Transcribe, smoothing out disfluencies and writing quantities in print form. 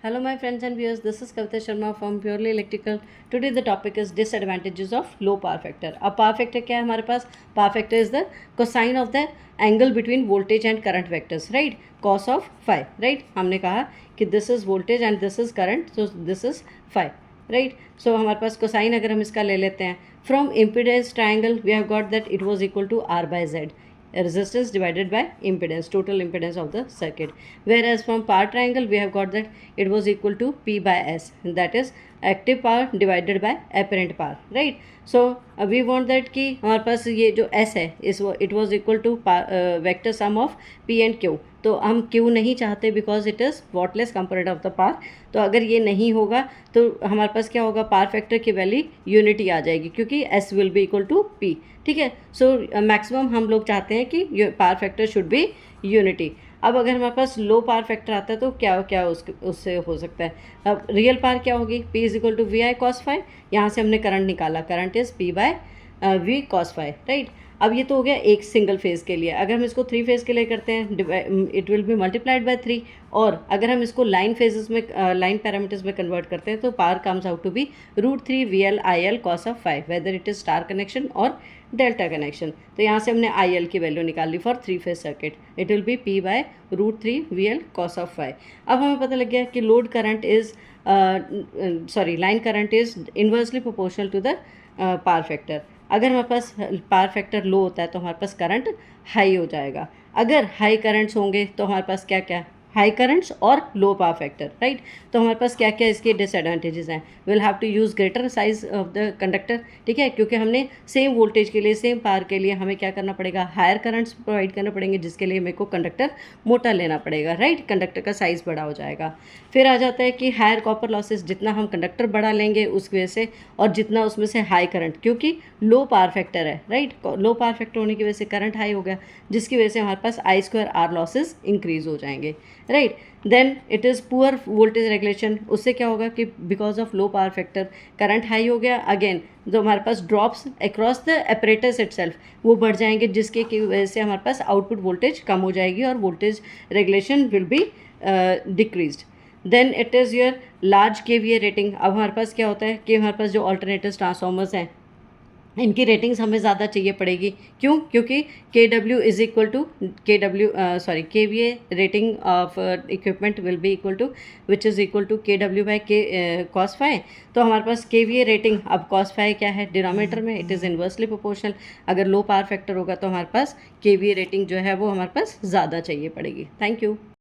Hello my friends and viewers, this is Kavita Sharma from Purely Electrical. Today the topic is disadvantages of low power factor. अब power factor क्या है हमारे पास? Power factor is the cosine of the angle between voltage and current vectors, right? Cos of phi, right? हमने कहा कि this is voltage and this is current, so this is phi, right? So हमारे पास cosine अगर हम इसका ले लेते हैं, from impedance triangle we have got that it was equal to R by Z. Resistance divided by impedance, total impedance of the circuit. Whereas from power triangle we have got that it was equal to P by S, that is active power divided by apparent power, right? So we want that कि हमारे पास ये जो S है इस it was equal to vector sum of P and Q. तो हम Q नहीं चाहते because it is wattless component of the power. तो अगर ये नहीं होगा तो हमारे पास क्या होगा, पावर फैक्टर की वैल्यू यूनिटी आ जाएगी क्योंकि S will be equal to P. ठीक है. सो मैक्सिमम हम लोग चाहते हैं कि power factor should be unity. अब अगर हमारे पास लो पावर फैक्टर आता है तो क्या क्या उससे हो सकता है. अब रियल पावर क्या होगी, P is equal to V I cos phi. यहाँ से हमने करंट निकाला, current is P by V cos phi, right. अब ये तो हो गया एक सिंगल फेज़ के लिए. अगर हम इसको 3 फेज़ के लिए करते हैं it will be multiplied by 3. और अगर हम इसको लाइन फेजेस में लाइन पैरामीटर्स में कन्वर्ट करते हैं तो power comes out to be √3 VL cos of 5 whether it is star connection और डेल्टा कनेक्शन. तो यहाँ से हमने IL की वैल्यू निकाल ली for 3 phase circuit. It will be P by √3 VL cos of 5. अब हमें पता लग गया कि load current is line current is inversely proportional to the power factor. अगर हमारे पास पावर फैक्टर लो होता है तो हमारे पास करंट हाई हो जाएगा. अगर हाई करंट्स होंगे तो हमारे पास क्या क्या, हाई करंट्स और लो पावर फैक्टर, राइट. तो हमारे पास क्या क्या इसके डिसएडवांटेजेस हैं. Will have to use greater size of the conductor. ठीक है, क्योंकि हमने सेम वोल्टेज के लिए सेम पावर के लिए हमें क्या करना पड़ेगा, हायर करंट्स प्रोवाइड करना पड़ेंगे जिसके लिए मेरे को कंडक्टर मोटा लेना पड़ेगा, राइट. कंडक्टर का साइज़ बड़ा हो जाएगा. फिर आ जाता है कि हायर कॉपर लॉसेस, जितना हम कंडक्टर बड़ा लेंगे उस वजह से, और जितना उसमें से हाई करंट, क्योंकि लो पावर फैक्टर है, राइट. लो पावर फैक्टर होने की वजह से करंट हाई हो गया जिसकी वजह से हमारे पास I2R लॉसेस इंक्रीज हो जाएंगे, right. Then it is poor voltage regulation. उससे क्या होगा कि because of low power factor current high हो गया, अगेन जो हमारे पास drops across the apparatus itself वो बढ़ जाएंगे जिसके की वजह से हमारे पास आउटपुट वोल्टेज कम हो जाएगी और voltage regulation will be decreased. Then it is your large KVA rating. अब हमारे पास क्या होता है कि हमारे पास जो अल्टरनेटिव ट्रांसफॉर्मर्स हैं इनकी रेटिंग्स हमें ज़्यादा चाहिए पड़ेगी. क्यों? क्योंकि KW is equal to KVA rating of equipment will be equal to which is equal to KW by cos phi. तो हमारे पास KVA रेटिंग, अब cos फाई क्या है डिनोमिनेटर में, इट इज़ इन्वर्सली प्रोपोर्शनल. अगर लो पावर फैक्टर होगा तो हमारे पास KVA रेटिंग जो है वो हमारे पास ज़्यादा चाहिए पड़ेगी. Thank you.